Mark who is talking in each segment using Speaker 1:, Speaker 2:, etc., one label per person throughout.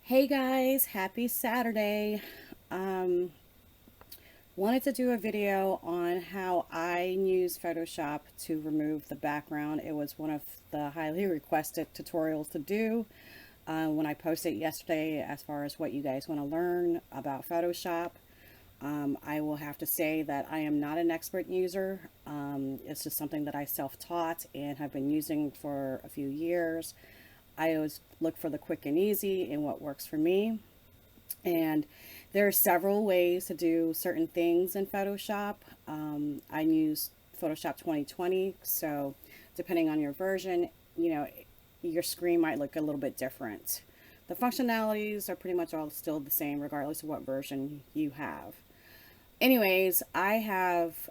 Speaker 1: Hey guys, happy Saturday. Um, Wanted to do a video on how I use Photoshop to remove the background. It was one of the highly requested tutorials to do when I posted yesterday as far as what you guys want to learn about Photoshop. I will have to say that I am not an expert user. It's just something that I self-taught and have been using for a few years. I always look for the quick and easy and what works for me. And there are several ways to do certain things in Photoshop. I use Photoshop 2020, so depending on your version, your screen might look a little bit different. The functionalities are pretty much all still the same regardless of what version you have. Anyways, I have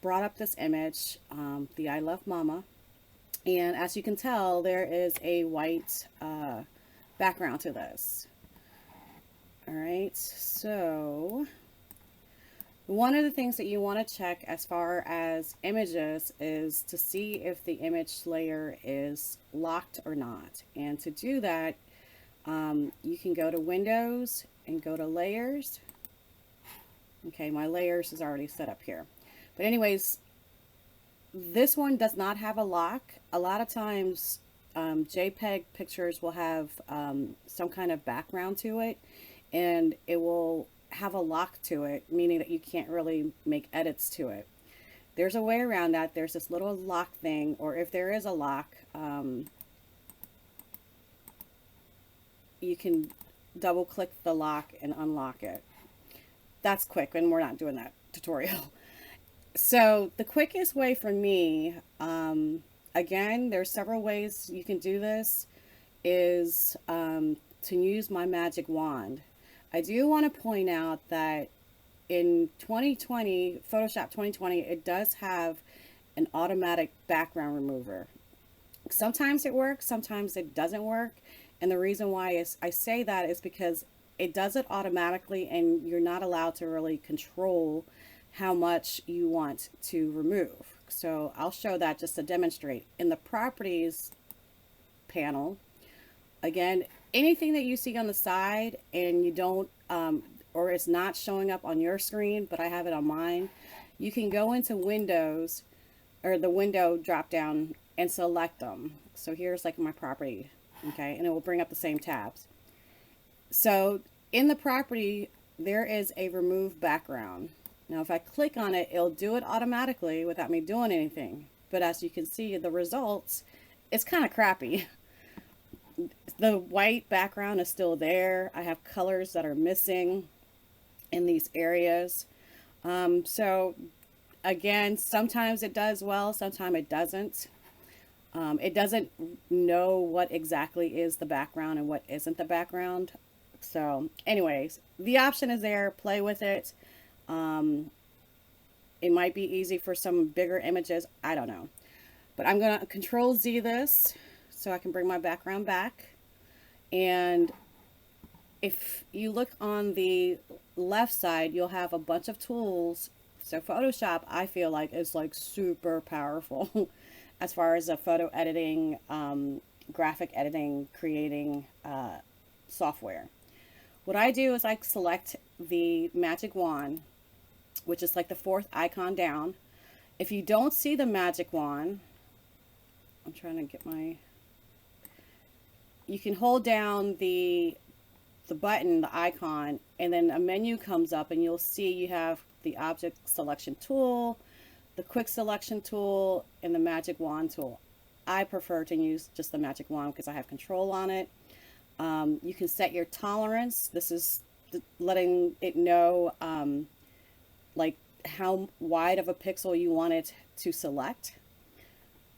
Speaker 1: brought up this image, the I Love Mama, and as you can tell, there is a white background to this. All right, so one of the things that you want to check as far as images is to see if the image layer is locked or not. And to do that, you can go to Windows and go to Layers. Okay, my layers is already set up here. But anyways, this one does not have a lock. A lot of times JPEG pictures will have some kind of background to it, and it will have a lock to it, meaning that you can't really make edits to it. There's a way around that. There's this little lock thing, or if there is a lock, you can double click the lock and unlock it. That's quick, and we're not doing that tutorial. So the quickest way for me, again, there's several ways you can do this, is to use my magic wand. I do want to point out that in 2020, Photoshop 2020, it does have an automatic background remover. Sometimes it works, sometimes it doesn't work. And the reason why is I say that is because it does it automatically and you're not allowed to really control how much you want to remove. So I'll show that just to demonstrate. In the properties panel, again, anything that you see on the side and you don't, or it's not showing up on your screen, but I have it on mine, you can go into Windows or the window drop down and select them. So here's like my property, okay, and it will bring up the same tabs. So in the property, there is a remove background. Now, if I click on it, it'll do it automatically without me doing anything. But as you can see, the results, it's kind of crappy. The white background is still there. I have colors that are missing in these areas. So again, sometimes it does well, sometimes it doesn't. It doesn't know what exactly is the background and what isn't the background. So anyways, the option is there. Play with it. It might be easy for some bigger images. I don't know. But I'm going to Control Z this so I can bring my background back. And if you look on the left side, you'll have a bunch of tools. So Photoshop, I feel like, is like super powerful as far as a photo editing, graphic editing, creating software. What I do is I select the magic wand, which is like the fourth icon down. If you don't see the magic wand, I'm trying to get my, you can hold down the button, the icon, and then a menu comes up and you'll see you have the object selection tool, the quick selection tool, and the magic wand tool. I prefer to use just the magic wand because I have control on it. You can set your tolerance. This is letting it know like how wide of a pixel you want it to select.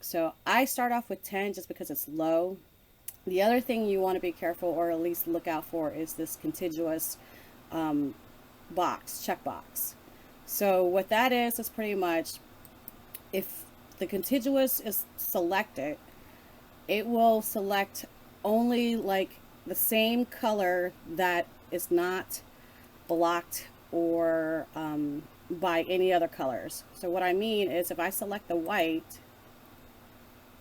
Speaker 1: So I start off with 10 just because it's low. The other thing you want to be careful, or at least look out for, is this contiguous checkbox. So what that is pretty much, if the contiguous is selected, it will select only like the same color that is not blocked or by any other colors. So what I mean is if I select the white,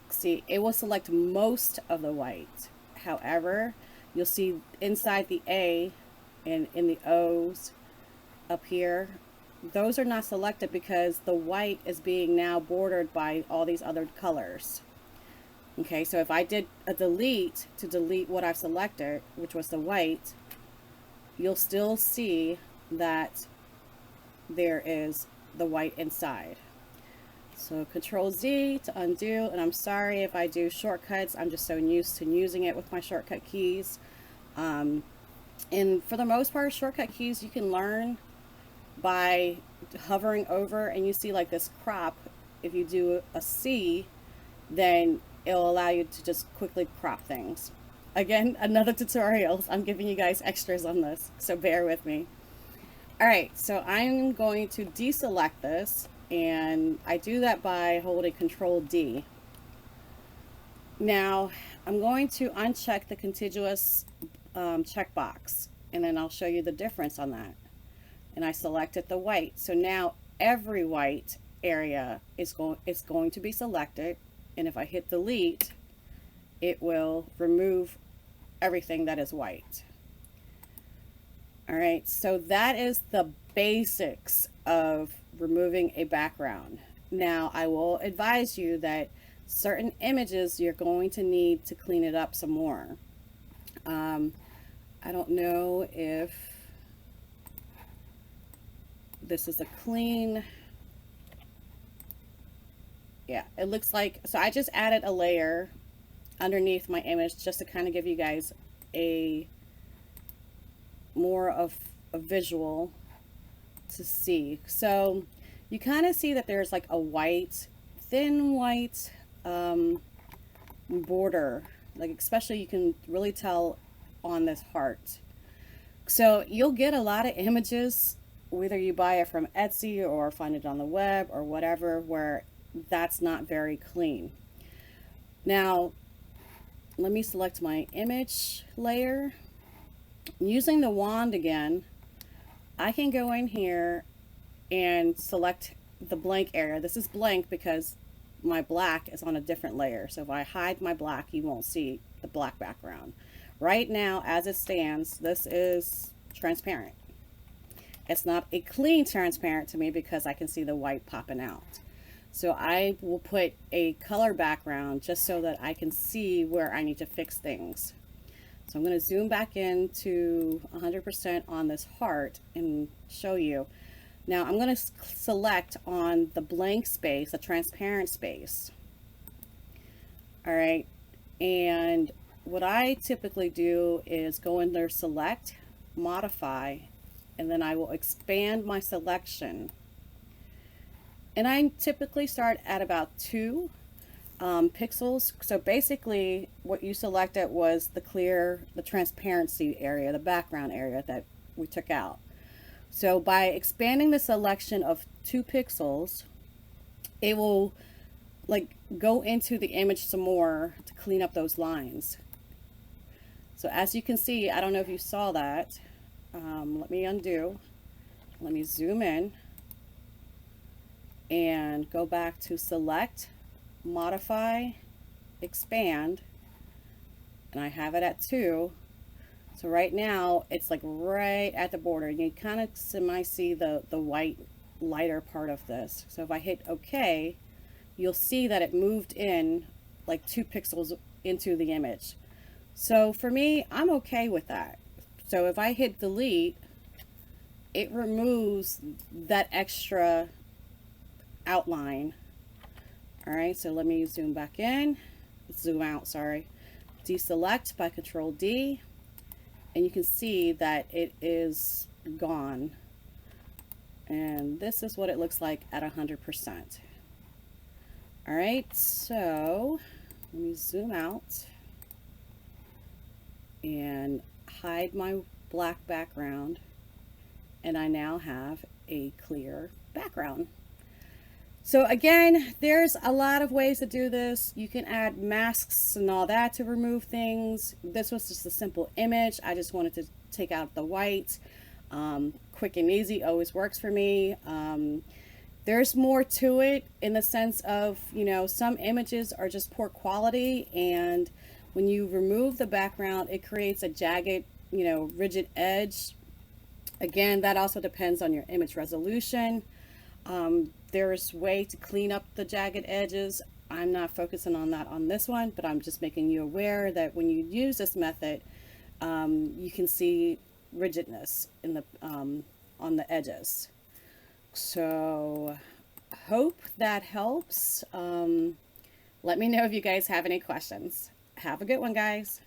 Speaker 1: see, it will select most of the white. However, you'll see inside the A and in the O's up here, those are not selected because the white is being now bordered by all these other colors. Okay, so if I did a delete to delete what I've selected, which was the white, you'll still see that there is the white inside. So Control Z to undo, and I'm sorry if I do shortcuts. I'm just so used to using it with my shortcut keys. And for the most part, shortcut keys you can learn by hovering over, and you see like this crop. If you do a C, then it'll allow you to just quickly crop things. Again, another tutorial. I'm giving you guys extras on this, so bear with me. All right, so I'm going to deselect this, and I do that by holding Control D. Now, I'm going to uncheck the contiguous checkbox, and then I'll show you the difference on that. And I selected the white. So now every white area is going to be selected, and if I hit delete, it will remove everything that is white. All right, so that is the basics of removing a background. Now, I will advise you that certain images you're going to need to clean it up some more. I don't know if this is a clean, yeah, it looks like, so I just added a layer underneath my image just to kind of give you guys a more of a visual to see. So you kind of see that there's like a white, thin white border, like especially you can really tell on this heart. So you'll get a lot of images, whether you buy it from Etsy or find it on the web or whatever, where that's not very clean. Now, let me select my image layer. Using the wand again, I can go in here and select the blank area. This is blank because my black is on a different layer. So if I hide my black, you won't see the black background. Right now, as it stands, this is transparent. It's not a clean transparent to me because I can see the white popping out. So I will put a color background just so that I can see where I need to fix things. So I'm going to zoom back into 100% on this heart and show you. Now I'm going to select on the blank space, the transparent space. All right. And what I typically do is go in there, select, modify, and then I will expand my selection. And I typically start at about 2 pixels. So basically what you selected was the transparency area, the background area that we took out. So by expanding the selection of 2 pixels, it will like go into the image some more to clean up those lines. So as you can see, I don't know if you saw that. Let me undo. Let me zoom in and go back to select, modify, expand, and I have it at 2. So right now it's like right at the border. You kind of semi see the white lighter part of this. So if I hit OK, you'll see that it moved in like 2 pixels into the image. So for me, I'm okay with that. So if I hit delete, it removes that extra outline. All right, so let me zoom back in, zoom out, sorry. Deselect by Control D, and you can see that it is gone. And this is what it looks like at 100%. All right, so let me zoom out and hide my black background, and I now have a clear background. So again, there's a lot of ways to do this. You can add masks and all that to remove things. This was just a simple image. I just wanted to take out the white. Quick and easy always works for me. There's more to it in the sense of, you know, some images are just poor quality, and When you remove the background, it creates a jagged, rigid edge. Again, that also depends on your image resolution. There's way to clean up the jagged edges. I'm not focusing on that on this one, but I'm just making you aware that when you use this method, you can see rigidness in the on the edges. So hope that helps. Let me know if you guys have any questions. Have a good one, guys.